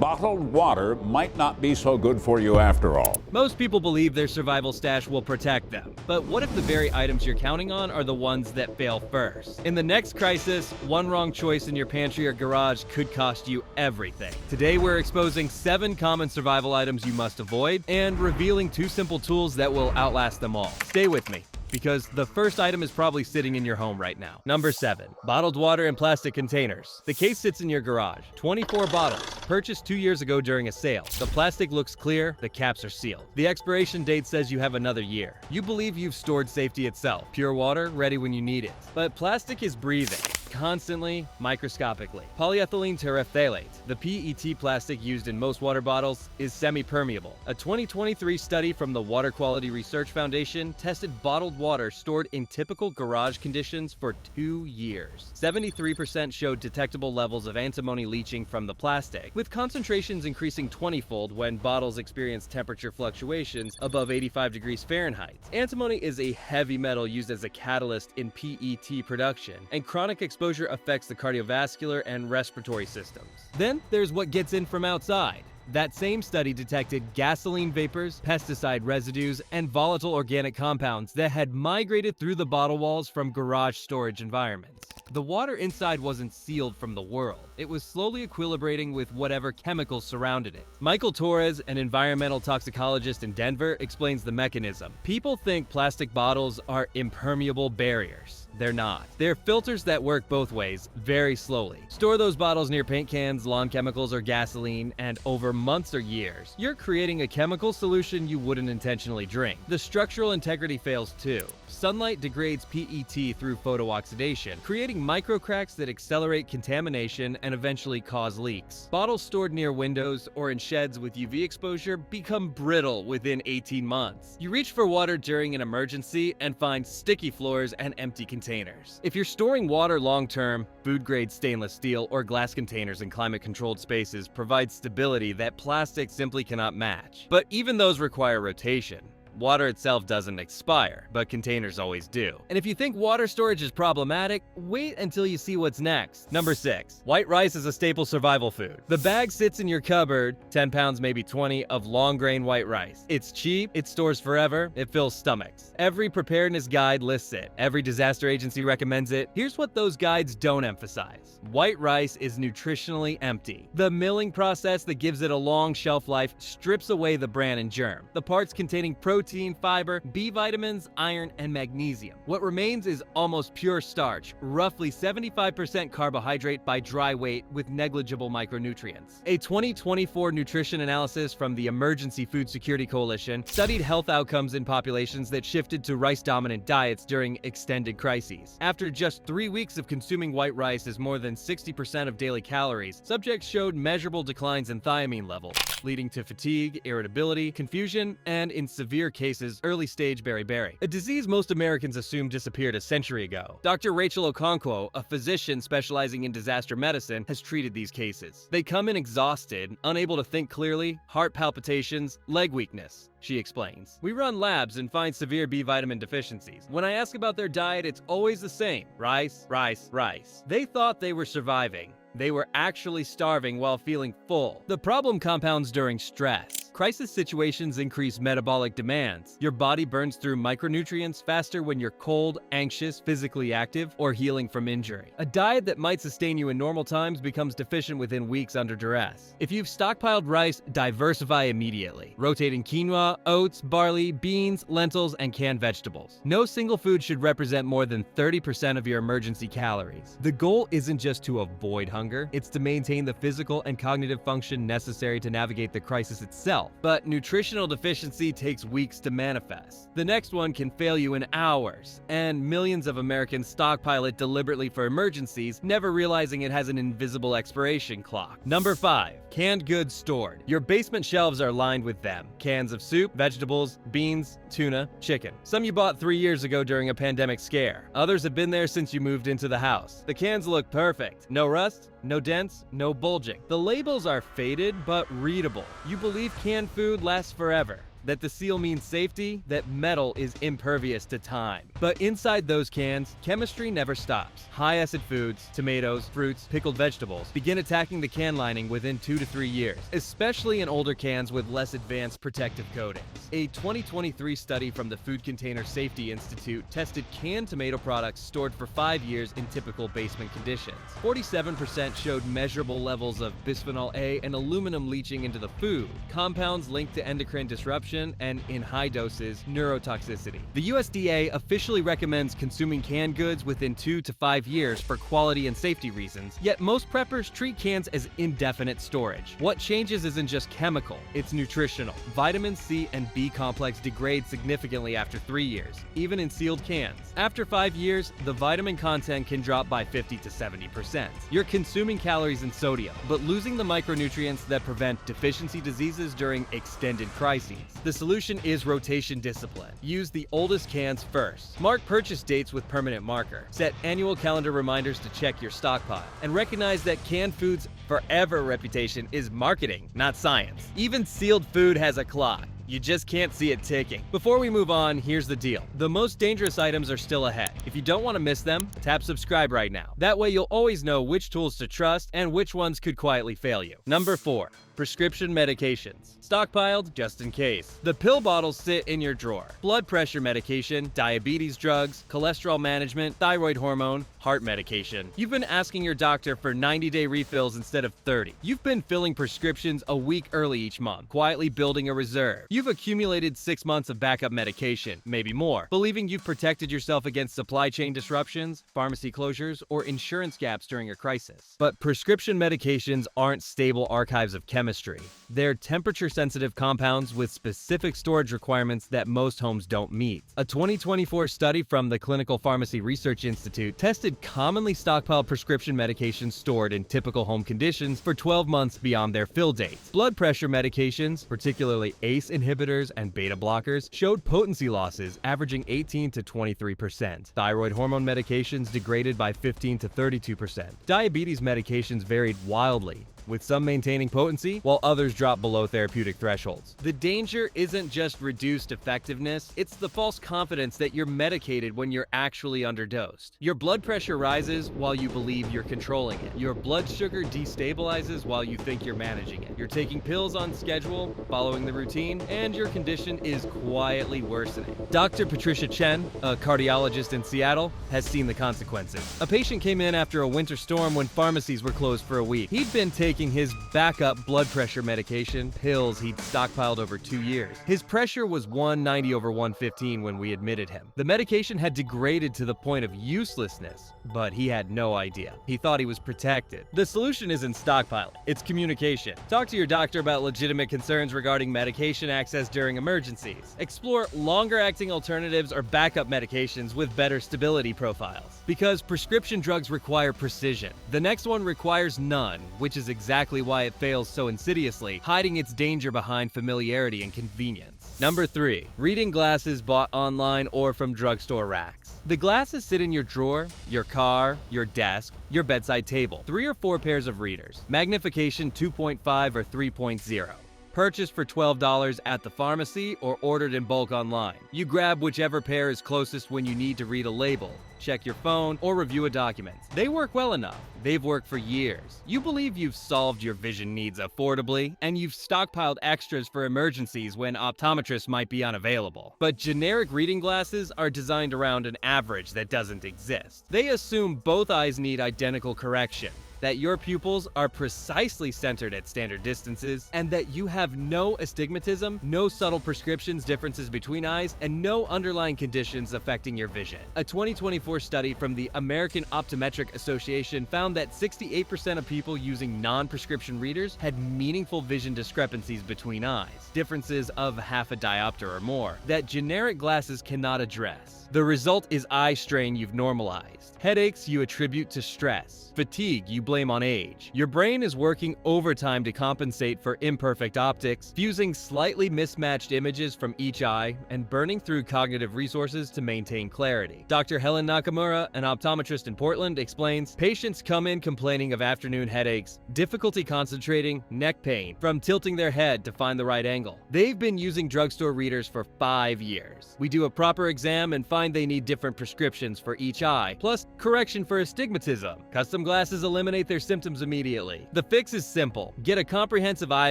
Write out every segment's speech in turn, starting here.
bottled water might not be so good for you after all. Most people believe their survival stash will protect them, but what if the very items you're counting on are the ones that fail first? In the next crisis, one wrong choice in your pantry or garage could cost you everything. Today we're exposing 7 common survival items you must avoid and revealing 2 simple tools that will outlast them all. Stay with me, because the first item is probably sitting in your home right now. Number 7. Bottled water in plastic containers. The case sits in your garage. 24 bottles, purchased 2 years ago during a sale. The plastic looks clear, the caps are sealed. The expiration date says you have another year. You believe you've stored safety itself. Pure water, ready when you need it. But plastic is breathing. Constantly, microscopically. Polyethylene terephthalate, the PET plastic used in most water bottles, is semi-permeable. A 2023 study from the Water Quality Research Foundation tested bottled water stored in typical garage conditions for 2 years. 73% showed detectable levels of antimony leaching from the plastic, with concentrations increasing 20-fold when bottles experience temperature fluctuations above 85 degrees Fahrenheit. Antimony is a heavy metal used as a catalyst in PET production, and chronic exposure affects the cardiovascular and respiratory systems. Then there's what gets in from outside. That same study detected gasoline vapors, pesticide residues, and volatile organic compounds that had migrated through the bottle walls from garage storage environments. The water inside wasn't sealed from the world. It was slowly equilibrating with whatever chemicals surrounded it. Michael Torres, an environmental toxicologist in Denver, explains the mechanism. People think plastic bottles are impermeable barriers. They're not. They're filters that work both ways, very slowly. Store those bottles near paint cans, lawn chemicals, or gasoline, and over months or years, you're creating a chemical solution you wouldn't intentionally drink. The structural integrity fails too. Sunlight degrades PET through photooxidation, creating microcracks that accelerate contamination and eventually cause leaks. Bottles stored near windows or in sheds with UV exposure become brittle within 18 months. You reach for water during an emergency and find sticky floors and empty containers. If you're storing water long-term, food-grade stainless steel or glass containers in climate-controlled spaces provide stability that plastic simply cannot match. But even those require rotation. Water itself doesn't expire, but containers always do. And if you think water storage is problematic, wait until you see what's next. Number 6. White rice is a staple survival food. The bag sits in your cupboard, 10 pounds, maybe 20, of long-grain white rice. It's cheap, it stores forever, it fills stomachs. Every preparedness guide lists it. Every disaster agency recommends it. Here's what those guides don't emphasize. White rice is nutritionally empty. The milling process that gives it a long shelf life strips away the bran and germ. The parts containing protein, fiber, B vitamins, iron, and magnesium. What remains is almost pure starch, roughly 75% carbohydrate by dry weight with negligible micronutrients. A 2024 nutrition analysis from the Emergency Food Security Coalition studied health outcomes in populations that shifted to rice-dominant diets during extended crises. After just 3 weeks of consuming white rice as more than 60% of daily calories, subjects showed measurable declines in thiamine levels, leading to fatigue, irritability, confusion, and in severe cases, early-stage beriberi, a disease most Americans assume disappeared a century ago. Dr. Rachel Okonkwo, a physician specializing in disaster medicine, has treated these cases. They come in exhausted, unable to think clearly, heart palpitations, leg weakness. She explains. We run labs and find severe B vitamin deficiencies. When I ask about their diet, it's always the same. Rice, rice, rice. They thought they were surviving. They were actually starving while feeling full. The problem compounds during stress. Crisis situations increase metabolic demands. Your body burns through micronutrients faster when you're cold, anxious, physically active, or healing from injury. A diet that might sustain you in normal times becomes deficient within weeks under duress. If you've stockpiled rice, diversify immediately, rotating quinoa, oats, barley, beans, lentils, and canned vegetables. No single food should represent more than 30% of your emergency calories. The goal isn't just to avoid hunger, it's to maintain the physical and cognitive function necessary to navigate the crisis itself. But nutritional deficiency takes weeks to manifest. The next one can fail you in hours, and millions of Americans stockpile it deliberately for emergencies, never realizing it has an invisible expiration clock. Number 5. Canned goods stored. Your basement shelves are lined with them. Cans of soup, vegetables, beans, tuna, chicken. Some you bought 3 years ago during a pandemic scare. Others have been there since you moved into the house. The cans look perfect. No rust, no dents, no bulging. The labels are faded but readable. You believe canned food lasts forever. that the seal means safety, that metal is impervious to time. But inside those cans, chemistry never stops. High-acid foods, tomatoes, fruits, pickled vegetables begin attacking the can lining within 2 to 3 years, especially in older cans with less advanced protective coatings. A 2023 study from the Food Container Safety Institute tested canned tomato products stored for 5 years in typical basement conditions. 47% showed measurable levels of bisphenol A and aluminum leaching into the food, compounds linked to endocrine disruption and, in high doses, neurotoxicity. The USDA officially recommends consuming canned goods within 2 to 5 years for quality and safety reasons, yet most preppers treat cans as indefinite storage. What changes isn't just chemical, it's nutritional. Vitamin C and B complex degrade significantly after 3 years, even in sealed cans. After 5 years, the vitamin content can drop by 50 to 70%. You're consuming calories and sodium, but losing the micronutrients that prevent deficiency diseases during extended crises. The solution is rotation discipline. Use the oldest cans first. Mark purchase dates with permanent marker. Set annual calendar reminders to check your stockpile. And recognize that canned food's forever reputation is marketing, not science. Even sealed food has a clock. You just can't see it ticking. Before we move on, here's the deal. The most dangerous items are still ahead. If you don't want to miss them, tap subscribe right now. That way you'll always know which tools to trust and which ones could quietly fail you. Number 4. Prescription medications. Stockpiled just in case. The pill bottles sit in your drawer. Blood pressure medication, diabetes drugs, cholesterol management, thyroid hormone, heart medication. You've been asking your doctor for 90-day refills instead of 30. You've been filling prescriptions a week early each month, quietly building a reserve. You've accumulated 6 months of backup medication, maybe more, believing you've protected yourself against supply chain disruptions, pharmacy closures, or insurance gaps during a crisis. But prescription medications aren't stable archives of chemistry. They're temperature-sensitive compounds with specific storage requirements that most homes don't meet. A 2024 study from the Clinical Pharmacy Research Institute tested commonly stockpiled prescription medications stored in typical home conditions for 12 months beyond their fill dates. Blood pressure medications, particularly ACE inhibitors and beta blockers, showed potency losses averaging 18 to 23%. Thyroid hormone medications degraded by 15 to 32%. Diabetes medications varied wildly, with some maintaining potency while others drop below therapeutic thresholds. The danger isn't just reduced effectiveness, it's the false confidence that you're medicated when you're actually underdosed. Your blood pressure rises while you believe you're controlling it. Your blood sugar destabilizes while you think you're managing it. You're taking pills on schedule, following the routine, and your condition is quietly worsening. Dr. Patricia Chen, a cardiologist in Seattle, has seen the consequences. A patient came in after a winter storm when pharmacies were closed for a week. He'd been taking his backup blood pressure medication, pills he'd stockpiled over 2 years. His pressure was 190/115 when we admitted him. The medication had degraded to the point of uselessness, but he had no idea. He thought he was protected. The solution isn't stockpiling, it's communication. Talk to your doctor about legitimate concerns regarding medication access during emergencies. Explore longer-acting alternatives or backup medications with better stability profiles. Because prescription drugs require precision. The next one requires none, which is exactly why it fails so insidiously, hiding its danger behind familiarity and convenience. Number 3. Reading glasses bought online or from drugstore racks. The glasses sit in your drawer, your car, your desk, your bedside table. 3 or 4 pairs of readers. Magnification 2.5 or 3.0. Purchased for $12 at the pharmacy or ordered in bulk online. You grab whichever pair is closest when you need to read a label, check your phone, or review a document. They work well enough. They've worked for years. You believe you've solved your vision needs affordably, and you've stockpiled extras for emergencies when optometrists might be unavailable. But generic reading glasses are designed around an average that doesn't exist. They assume both eyes need identical correction, that your pupils are precisely centered at standard distances, and that you have no astigmatism, no subtle prescriptions differences between eyes, and no underlying conditions affecting your vision. A 2024 study from the American Optometric Association found that 68% of people using non-prescription readers had meaningful vision discrepancies between eyes, differences of half a diopter or more, that generic glasses cannot address. The result is eye strain you've normalized, headaches you attribute to stress, fatigue you blame blame on age. Your brain is working overtime to compensate for imperfect optics, fusing slightly mismatched images from each eye and burning through cognitive resources to maintain clarity. Dr. Helen Nakamura, an optometrist in Portland, explains, patients come in complaining of afternoon headaches, difficulty concentrating, neck pain, from tilting their head to find the right angle. They've been using drugstore readers for 5 years. We do a proper exam and find they need different prescriptions for each eye, plus correction for astigmatism. Custom glasses eliminate their symptoms immediately. The fix is simple. Get a comprehensive eye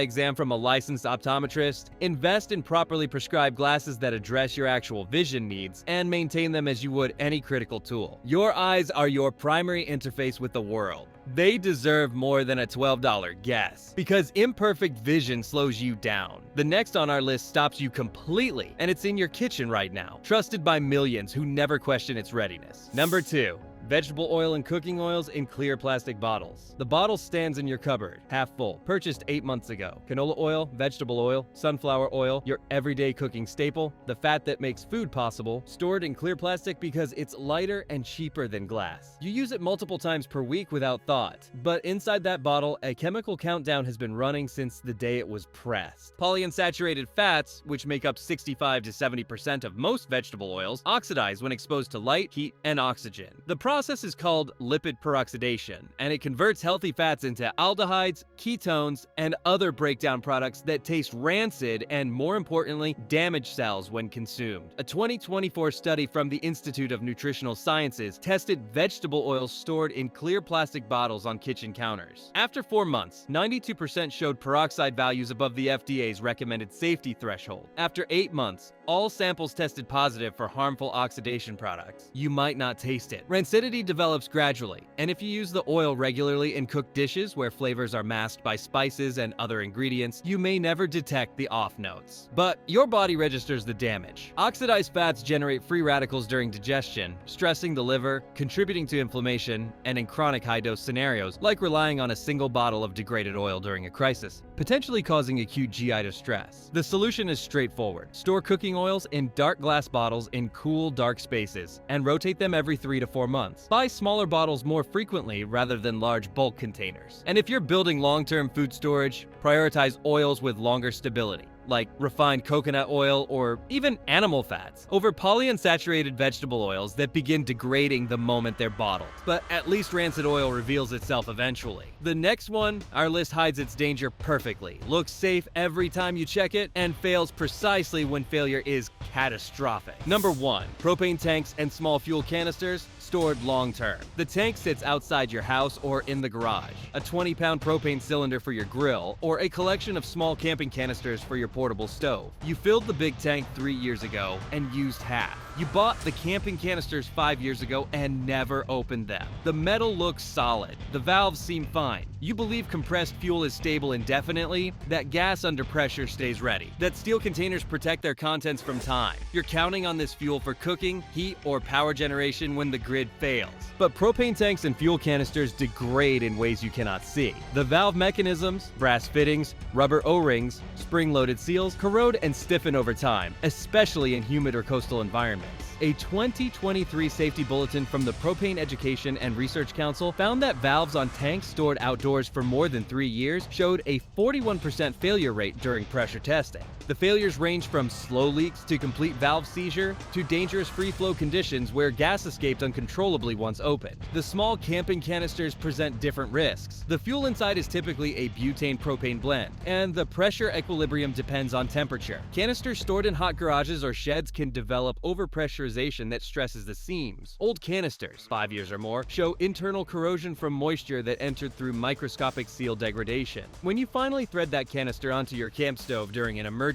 exam from a licensed optometrist, invest in properly prescribed glasses that address your actual vision needs, and maintain them as you would any critical tool. Your eyes are your primary interface with the world. They deserve more than a $12 guess, because imperfect vision slows you down. The next on our list stops you completely, and it's in your kitchen right now, trusted by millions who never question its readiness. Number 2. Vegetable oil and cooking oils in clear plastic bottles. The bottle stands in your cupboard, half full, purchased 8 months ago. Canola oil, vegetable oil, sunflower oil, your everyday cooking staple, the fat that makes food possible, stored in clear plastic because it's lighter and cheaper than glass. You use it multiple times per week without thought, but inside that bottle, a chemical countdown has been running since the day it was pressed. Polyunsaturated fats, which make up 65 to 70% of most vegetable oils, oxidize when exposed to light, heat, and oxygen. The process is called lipid peroxidation, and it converts healthy fats into aldehydes, ketones, and other breakdown products that taste rancid and, more importantly, damage cells when consumed. A 2024 study from the Institute of Nutritional Sciences tested vegetable oils stored in clear plastic bottles on kitchen counters. After 4 months, 92% showed peroxide values above the FDA's recommended safety threshold. After 8 months, all samples tested positive for harmful oxidation products. You might not taste it. Rancidity develops gradually, and if you use the oil regularly in cooked dishes where flavors are masked by spices and other ingredients, you may never detect the off notes. But your body registers the damage. Oxidized fats generate free radicals during digestion, stressing the liver, contributing to inflammation, and in chronic high-dose scenarios, like relying on a single bottle of degraded oil during a crisis, potentially causing acute GI distress. The solution is straightforward. Store cooking oils in dark glass bottles in cool, dark spaces, and rotate them every 3 to 4 months. Buy smaller bottles more frequently rather than large bulk containers. And if you're building long-term food storage, prioritize oils with longer stability, like refined coconut oil or even animal fats, over polyunsaturated vegetable oils that begin degrading the moment they're bottled. But at least rancid oil reveals itself eventually. The next one, our list hides its danger perfectly, looks safe every time you check it, and fails precisely when failure is catastrophic. Number 1. Propane tanks and small fuel canisters stored long-term. The tank sits outside your house or in the garage, a 20-pound propane cylinder for your grill, or a collection of small camping canisters for your portable stove. You filled the big tank 3 years ago and used half. You bought the camping canisters 5 years ago and never opened them. The metal looks solid. The valves seem fine. You believe compressed fuel is stable indefinitely, that gas under pressure stays ready, that steel containers protect their contents from time. You're counting on this fuel for cooking, heat, or power generation when the grid fails. But propane tanks and fuel canisters degrade in ways you cannot see. The valve mechanisms, brass fittings, rubber O-rings, spring-loaded seals corrode and stiffen over time, especially in humid or coastal environments. A 2023 safety bulletin from the Propane Education and Research Council found that valves on tanks stored outdoors for more than 3 years showed a 41% failure rate during pressure testing. The failures range from slow leaks to complete valve seizure to dangerous free-flow conditions where gas escaped uncontrollably once opened. The small camping canisters present different risks. The fuel inside is typically a butane-propane blend, and the pressure equilibrium depends on temperature. Canisters stored in hot garages or sheds can develop overpressurization that stresses the seams. Old canisters, 5 years or more, show internal corrosion from moisture that entered through microscopic seal degradation. When you finally thread that canister onto your camp stove during an emergency,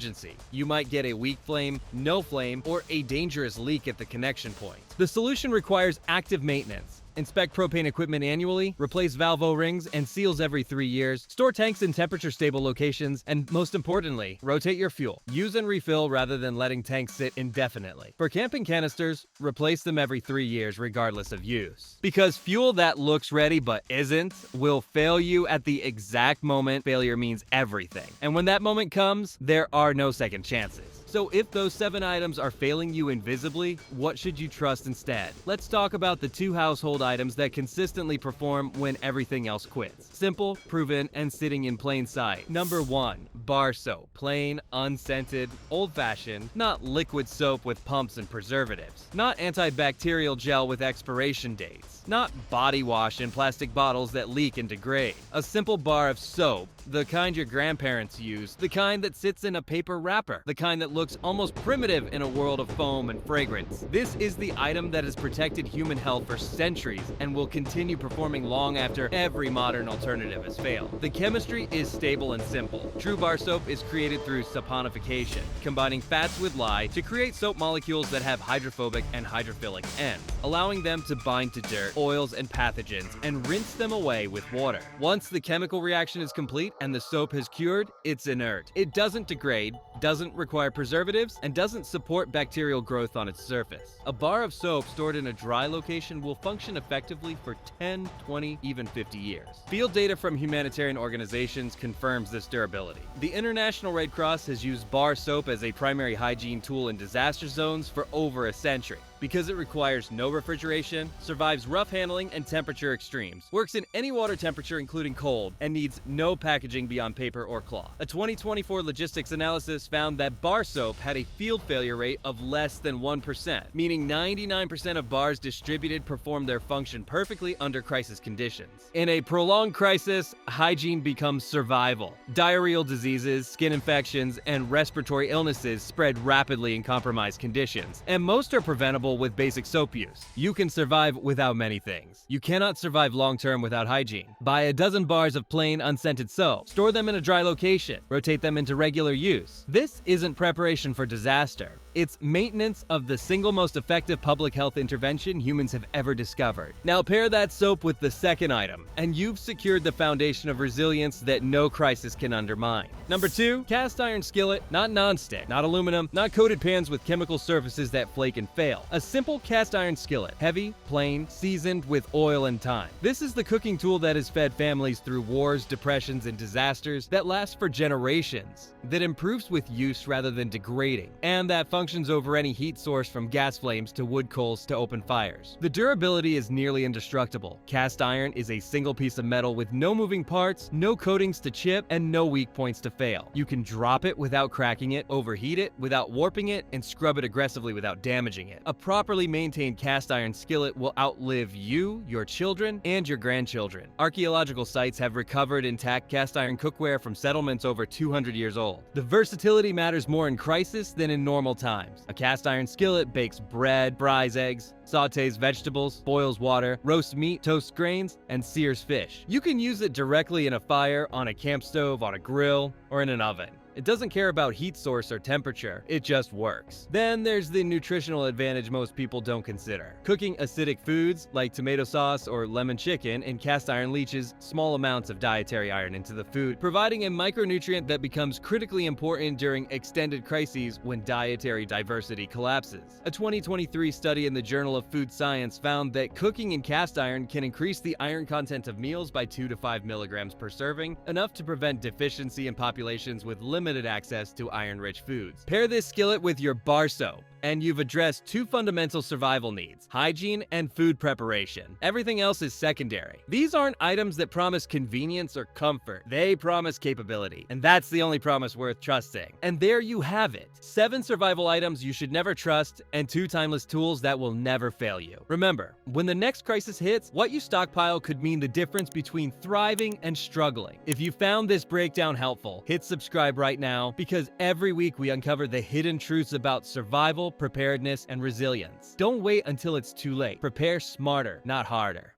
you might get a weak flame, no flame, or a dangerous leak at the connection point. The solution requires active maintenance. Inspect propane equipment annually, replace valve O-rings and seals every 3 years, store tanks in temperature-stable locations, and most importantly, rotate your fuel. Use and refill rather than letting tanks sit indefinitely. For camping canisters, replace them every 3 years regardless of use. Because fuel that looks ready but isn't will fail you at the exact moment failure means everything. And when that moment comes, there are no second chances. So if those 7 items are failing you invisibly, what should you trust instead? Let's talk about the 2 household items that consistently perform when everything else quits. Simple, proven, and sitting in plain sight. Number 1, bar soap. Plain, unscented, old-fashioned, not liquid soap with pumps and preservatives. Not antibacterial gel with expiration dates. Not body wash in plastic bottles that leak and degrade. A simple bar of soap, the kind your grandparents used, the kind that sits in a paper wrapper, the kind that looks almost primitive in a world of foam and fragrance. This is the item that has protected human health for centuries and will continue performing long after every modern alternative has failed. The chemistry is stable and simple. True bar soap is created through saponification, combining fats with lye to create soap molecules that have hydrophobic and hydrophilic ends, allowing them to bind to dirt, oils, and pathogens, and rinse them away with water. Once the chemical reaction is complete and the soap has cured, it's inert. It doesn't degrade, doesn't require preservatives, and doesn't support bacterial growth on its surface. A bar of soap stored in a dry location will function effectively for 10, 20, even 50 years. Field data from humanitarian organizations confirms this durability. The International Red Cross has used bar soap as a primary hygiene tool in disaster zones for over a century. Because it requires no refrigeration, survives rough handling and temperature extremes, works in any water temperature including cold, and needs no packaging beyond paper or cloth. A 2024 logistics analysis found that bar soap had a field failure rate of less than 1%, meaning 99% of bars distributed performed their function perfectly under crisis conditions. In a prolonged crisis, hygiene becomes survival. Diarrheal diseases, skin infections, and respiratory illnesses spread rapidly in compromised conditions, and most are preventable with basic soap use. You can survive without many things. You cannot survive long-term without hygiene. Buy a dozen bars of plain, unscented soap. Store them in a dry location. Rotate them into regular use. This isn't preparation for disaster. It's maintenance of the single most effective public health intervention humans have ever discovered. Now pair that soap with the second item, and you've secured the foundation of resilience that no crisis can undermine. Number 2, cast iron skillet, not non-stick, not aluminum, not coated pans with chemical surfaces that flake and fail. A simple cast iron skillet, heavy, plain, seasoned with oil and thyme. This is the cooking tool that has fed families through wars, depressions, and disasters that last for generations, that improves with use rather than degrading, and that functions over any heat source from gas flames to wood coals to open fires. The durability is nearly indestructible. Cast iron is a single piece of metal with no moving parts, no coatings to chip, and no weak points to fail. You can drop it without cracking it, overheat it without warping it, and scrub it aggressively without damaging it. A properly maintained cast iron skillet will outlive you, your children, and your grandchildren. Archaeological sites have recovered intact cast iron cookware from settlements over 200 years old. The versatility matters more in crisis than in normal times. A cast iron skillet bakes bread, fries eggs, sautés vegetables, boils water, roasts meat, toasts grains, and sears fish. You can use it directly in a fire, on a camp stove, on a grill, or in an oven. It doesn't care about heat source or temperature, it just works. Then there's the nutritional advantage most people don't consider. Cooking acidic foods, like tomato sauce or lemon chicken, in cast iron leaches small amounts of dietary iron into the food, providing a micronutrient that becomes critically important during extended crises when dietary diversity collapses. A 2023 study in the Journal of Food Science found that cooking in cast iron can increase the iron content of meals by 2 to 5 milligrams per serving, enough to prevent deficiency in populations with limited access to iron-rich foods. Pair this skillet with your bar soap, and you've addressed 2 fundamental survival needs: hygiene and food preparation. Everything else is secondary. These aren't items that promise convenience or comfort. They promise capability, and that's the only promise worth trusting. And there you have it. 7 survival items you should never trust, and 2 timeless tools that will never fail you. Remember, when the next crisis hits, what you stockpile could mean the difference between thriving and struggling. If you found this breakdown helpful, hit subscribe right now, because every week we uncover the hidden truths about survival, preparedness, and resilience. Don't wait until it's too late. Prepare smarter, not harder.